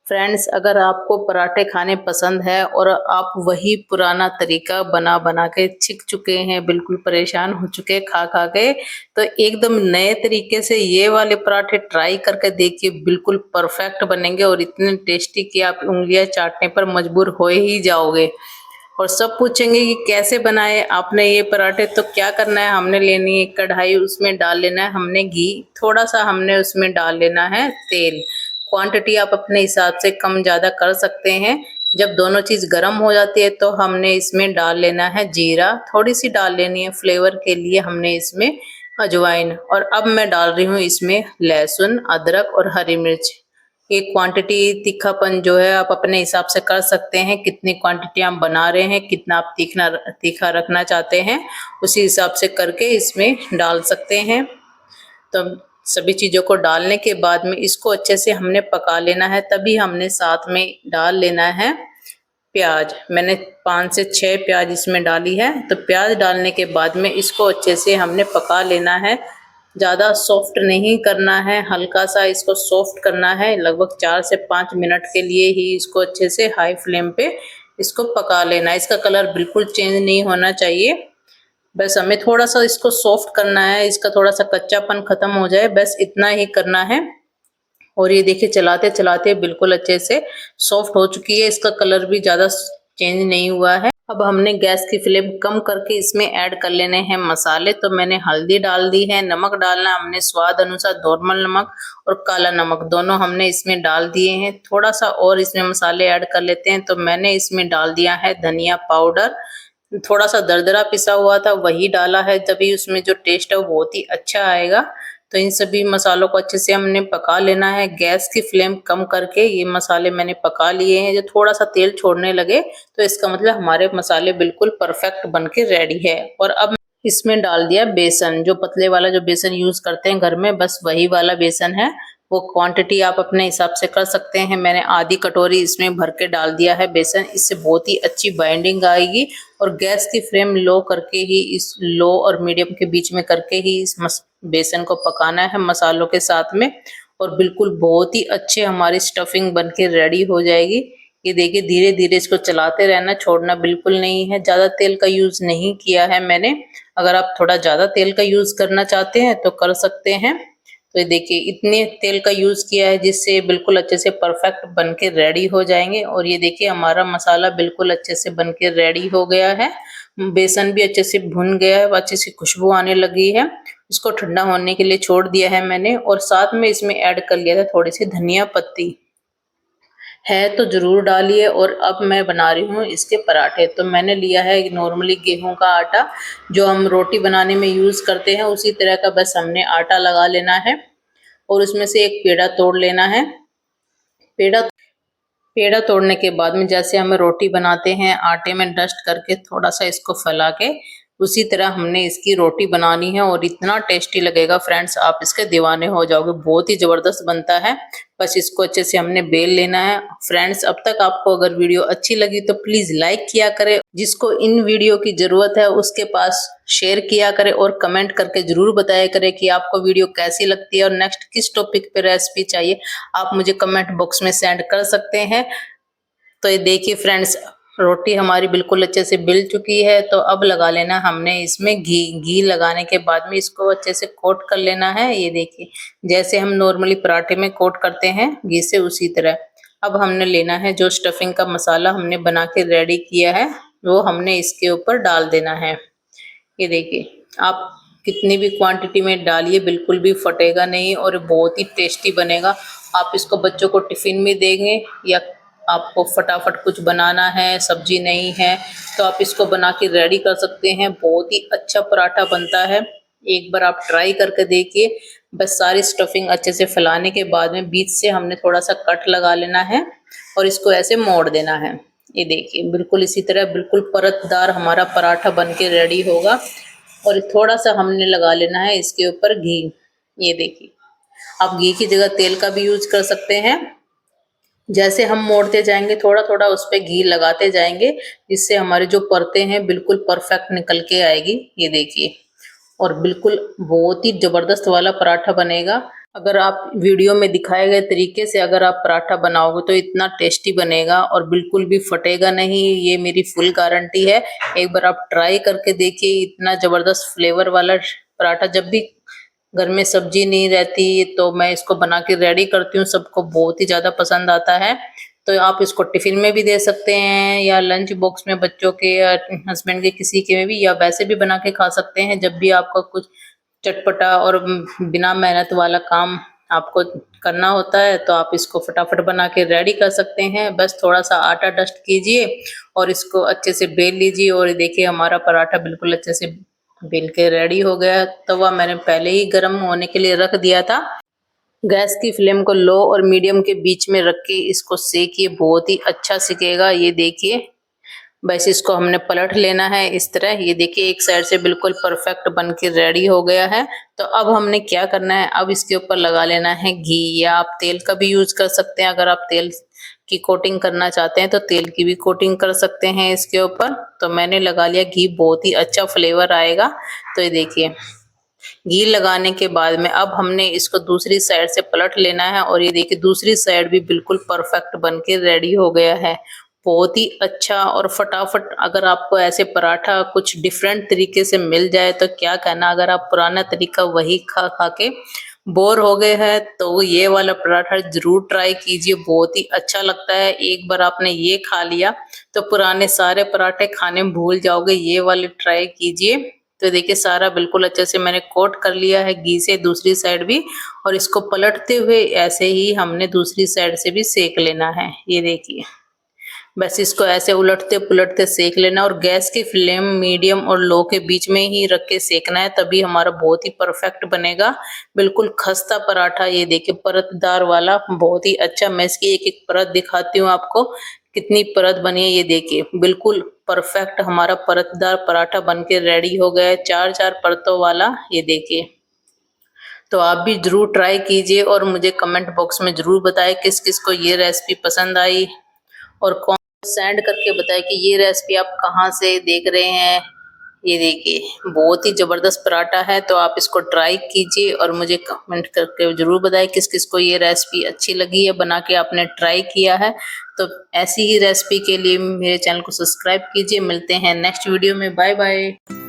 Friends, अगर आपको पराठे खाने पसंद है और आप वही पुराना तरीका बना बना के छिक चुके हैं, बिल्कुल परेशान हो चुके हैं खा खा के, तो एकदम नए तरीके से ये वाले पराठे ट्राई करके देखिए। बिल्कुल परफेक्ट बनेंगे और इतने टेस्टी कि आप उंगलियां चाटने पर मजबूर हो ही जाओगे। और सब पूछेंगे कि कैसे बनाए आपने ये पराठे। तो क्या करना है, हमने लेनी है कढ़ाई, उसमें डाल लेना है हमने घी, थोड़ा सा हमने उसमें डाल लेना है तेल। क्वांटिटी आप अपने हिसाब से कम ज़्यादा कर सकते हैं। जब दोनों चीज़ गर्म हो जाती है तो हमने इसमें डाल लेना है जीरा, थोड़ी सी डाल लेनी है फ्लेवर के लिए हमने इसमें अजवाइन। और अब मैं डाल रही हूँ इसमें लहसुन, अदरक और हरी मिर्च। ये क्वांटिटी तीखापन जो है आप अपने हिसाब से कर सकते हैं, कितनी क्वांटिटी आप बना रहे हैं, कितना आप तीखा रखना चाहते हैं, उसी हिसाब से करके इसमें डाल सकते हैं। तो सभी चीज़ों को डालने के बाद में इसको अच्छे से हमने पका लेना है। तभी हमने साथ में डाल लेना है प्याज। मैंने 5 से 6 प्याज इसमें डाली है। तो प्याज डालने के बाद में इसको अच्छे से हमने पका लेना है। ज़्यादा सॉफ्ट नहीं करना है, हल्का सा इसको सॉफ्ट करना है। लगभग 4 से 5 मिनट के लिए ही इसको अच्छे से हाई फ्लेम पे इसको पका लेना है। इसका कलर बिल्कुल चेंज नहीं होना चाहिए, बस हमें थोड़ा सा इसको सॉफ्ट करना है, इसका थोड़ा सा कच्चापन खत्म हो जाए, बस इतना ही करना है। और ये देखिए चलाते चलाते बिल्कुल अच्छे से सॉफ्ट हो चुकी है, इसका कलर भी ज़्यादा चेंज नहीं हुआ है। अब हमने गैस की फ्लेम कम करके इसमें ऐड कर लेने हैं मसाले। तो मैंने हल्दी डाल दी है, नमक डालना हमने स्वाद अनुसार, नॉर्मल नमक और काला नमक दोनों हमने इसमें डाल दिए हैं। थोड़ा सा और इसमें मसाले ऐड कर लेते हैं। तो मैंने इसमें डाल दिया है धनिया पाउडर, थोड़ा सा दरदरा पिसा हुआ था वही डाला है, तभी उसमें जो टेस्ट है वो बहुत ही अच्छा आएगा। तो इन सभी मसालों को अच्छे से हमने पका लेना है। गैस की फ्लेम कम करके ये मसाले मैंने पका लिए हैं। जो थोड़ा सा तेल छोड़ने लगे तो इसका मतलब हमारे मसाले बिल्कुल परफेक्ट बन के रेडी है। और अब इसमें डाल दिया बेसन, जो पतले वाला जो बेसन यूज करते हैं घर में, बस वही वाला बेसन है। वो क्वांटिटी आप अपने हिसाब से कर सकते हैं। मैंने आधी कटोरी इसमें भर के डाल दिया है बेसन, इससे बहुत ही अच्छी बाइंडिंग आएगी। और गैस की फ्लेम लो करके ही, इस लो और मीडियम के बीच में करके ही इस बेसन को पकाना है मसालों के साथ में। और बिल्कुल बहुत ही अच्छे हमारी स्टफिंग बन के रेडी हो जाएगी। ये देखिए धीरे धीरे इसको चलाते रहना, छोड़ना बिल्कुल नहीं है। ज़्यादा तेल का यूज़ नहीं किया है मैंने, अगर आप थोड़ा ज़्यादा तेल का यूज़ करना चाहते हैं तो कर सकते हैं। तो ये देखिए इतने तेल का यूज़ किया है जिससे बिल्कुल अच्छे से परफेक्ट बन के रेडी हो जाएंगे। और ये देखिए हमारा मसाला बिल्कुल अच्छे से बन के रेडी हो गया है। बेसन भी अच्छे से भुन गया है, अच्छी सी खुशबू आने लगी है। इसको ठंडा होने के लिए छोड़ दिया है मैंने। और साथ में इसमें ऐड कर लिया था थोड़ी सी धनिया पत्ती, है तो जरूर डालिए। और अब मैं बना रही हूँ इसके पराठे। तो मैंने लिया है नॉर्मली गेहूं का आटा, जो हम रोटी बनाने में यूज करते हैं, उसी तरह का बस हमने आटा लगा लेना है। और उसमें से एक पेड़ा तोड़ लेना है। पेड़ा पेड़ा तोड़ने के बाद में जैसे हमें रोटी बनाते हैं आटे में डस्ट करके थोड़ा सा इसको फैला के, उसी तरह हमने इसकी रोटी बनानी है। और इतना टेस्टी लगेगा फ्रेंड्स, आप इसके दीवाने हो जाओगे, बहुत ही जबरदस्त बनता है। बस इसको अच्छे से हमने बेल लेना है। फ्रेंड्स, अब तक आपको अगर वीडियो अच्छी लगी तो प्लीज लाइक किया करें, जिसको इन वीडियो की जरूरत है उसके पास शेयर किया करें। और कमेंट करके जरूर बताया करें कि आपको वीडियो कैसी लगती है और नेक्स्ट किस टॉपिक पे रेसिपी चाहिए, आप मुझे कमेंट बॉक्स में सेंड कर सकते हैं। तो ये देखिए फ्रेंड्स, रोटी हमारी बिल्कुल अच्छे से बिल चुकी है। तो अब लगा लेना हमने इसमें घी। घी लगाने के बाद में इसको अच्छे से कोट कर लेना है। ये देखिए जैसे हम नॉर्मली पराठे में कोट करते हैं घी से, उसी तरह। अब हमने लेना है जो स्टफिंग का मसाला हमने बना के रेडी किया है, वो हमने इसके ऊपर डाल देना है। ये देखिए आप कितनी भी क्वांटिटी में डालिए, बिल्कुल भी फटेगा नहीं और बहुत ही टेस्टी बनेगा। आप इसको बच्चों को टिफिन में देंगे, या आपको फटाफट कुछ बनाना है, सब्जी नहीं है, तो आप इसको बना के रेडी कर सकते हैं। बहुत ही अच्छा पराठा बनता है, एक बार आप ट्राई करके देखिए। बस सारी स्टफिंग अच्छे से फैलाने के बाद में बीच से हमने थोड़ा सा कट लगा लेना है और इसको ऐसे मोड़ देना है। ये देखिए बिल्कुल इसी तरह बिल्कुल परतदार हमारा पराठा बन के रेडी होगा। और थोड़ा सा हमने लगा लेना है इसके ऊपर घी। ये देखिए आप घी की जगह तेल का भी यूज कर सकते हैं। जैसे हम मोड़ते जाएंगे थोड़ा थोड़ा उस पे घी लगाते जाएंगे, जिससे हमारी जो परतें हैं बिल्कुल परफेक्ट निकल के आएगी। ये देखिए, और बिल्कुल बहुत ही जबरदस्त वाला पराठा बनेगा। अगर आप वीडियो में दिखाए गए तरीके से अगर आप पराठा बनाओगे तो इतना टेस्टी बनेगा और बिल्कुल भी फटेगा नहीं, ये मेरी फुल गारंटी है। एक बार आप ट्राई करके देखिए, इतना ज़बरदस्त फ्लेवर वाला पराठा। जब भी घर में सब्जी नहीं रहती तो मैं इसको बना के रेडी करती हूँ, सबको बहुत ही ज़्यादा पसंद आता है। तो आप इसको टिफ़िन में भी दे सकते हैं या लंच बॉक्स में बच्चों के या हस्बैंड के किसी के में भी, या वैसे भी बना के खा सकते हैं। जब भी आपका कुछ चटपटा और बिना मेहनत वाला काम आपको करना होता है तो आप इसको फटाफट बना के रेडी कर सकते हैं। बस थोड़ा-सा आटा डस्ट कीजिए और इसको अच्छे से बेल लीजिए और देखिए हमारा पराठा बिल्कुल अच्छे से बेल के रेडी हो गया। तवा मैंने पहले ही गरम होने के लिए रख दिया था। गैस की फ्लेम को लो और मीडियम के बीच में रख के इसको सेकिए, बहुत ही अच्छा सिकेगा। ये देखिए, बस इसको हमने पलट लेना है इस तरह। ये देखिए एक साइड से बिल्कुल परफेक्ट बन के रेडी हो गया है। तो अब हमने क्या करना है, अब इसके ऊपर लगा लेना है घी, या आप तेल का भी यूज कर सकते हैं। अगर आप तेल की कोटिंग करना चाहते हैं तो तेल की भी कोटिंग कर सकते हैं इसके ऊपर। तो मैंने लगा लिया घी, बहुत ही अच्छा फ्लेवर आएगा। तो ये देखिए घी लगाने के बाद में अब हमने इसको दूसरी साइड से पलट लेना है और ये देखिए दूसरी साइड भी बिल्कुल परफेक्ट बन के रेडी हो गया है। बहुत ही अच्छा और फटाफट। अगर आपको ऐसे पराठा कुछ डिफरेंट तरीके से मिल जाए तो क्या कहना, अगर आप पुराना तरीका वही खा खा के बोर हो गए हैं तो ये वाला पराठा जरूर ट्राई कीजिए, बहुत ही अच्छा लगता है। एक बार आपने ये खा लिया तो पुराने सारे पराठे खाने में भूल जाओगे। ये वाले ट्राई कीजिए। तो देखिए सारा बिल्कुल अच्छे से मैंने कोट कर लिया है घी से दूसरी साइड भी, और इसको पलटते हुए ऐसे ही हमने दूसरी साइड से भी सेक लेना है। ये देखिए बस इसको ऐसे उलटते पुलटते सेक लेना और गैस की फ्लेम मीडियम और लो के बीच में ही रख के सेकना है, तभी हमारा बहुत ही परफेक्ट बनेगा। बिल्कुल खस्ता पराठा। ये देखिए परतदार वाला, बहुत ही अच्छा। मैं इसकी एक एक परत दिखाती हूँ आपको कितनी परत बनी है। ये देखिए बिल्कुल परफेक्ट हमारा परतदार पराठा बन के रेडी हो गया है, 4-4 परतों वाला। ये देखिए, तो आप भी जरूर ट्राई कीजिए और मुझे कमेंट बॉक्स में जरूर बताएं किस किस को ये रेसिपी पसंद आई, और कौन सेंड करके बताए कि ये रेसिपी आप कहाँ से देख रहे हैं। ये देखिए बहुत ही ज़बरदस्त पराठा है, तो आप इसको ट्राई कीजिए और मुझे कमेंट करके ज़रूर बताएं किस किस को ये रेसिपी अच्छी लगी है, बना के आपने ट्राई किया है। तो ऐसी ही रेसिपी के लिए मेरे चैनल को सब्सक्राइब कीजिए। मिलते हैं नेक्स्ट वीडियो में। Bye bye.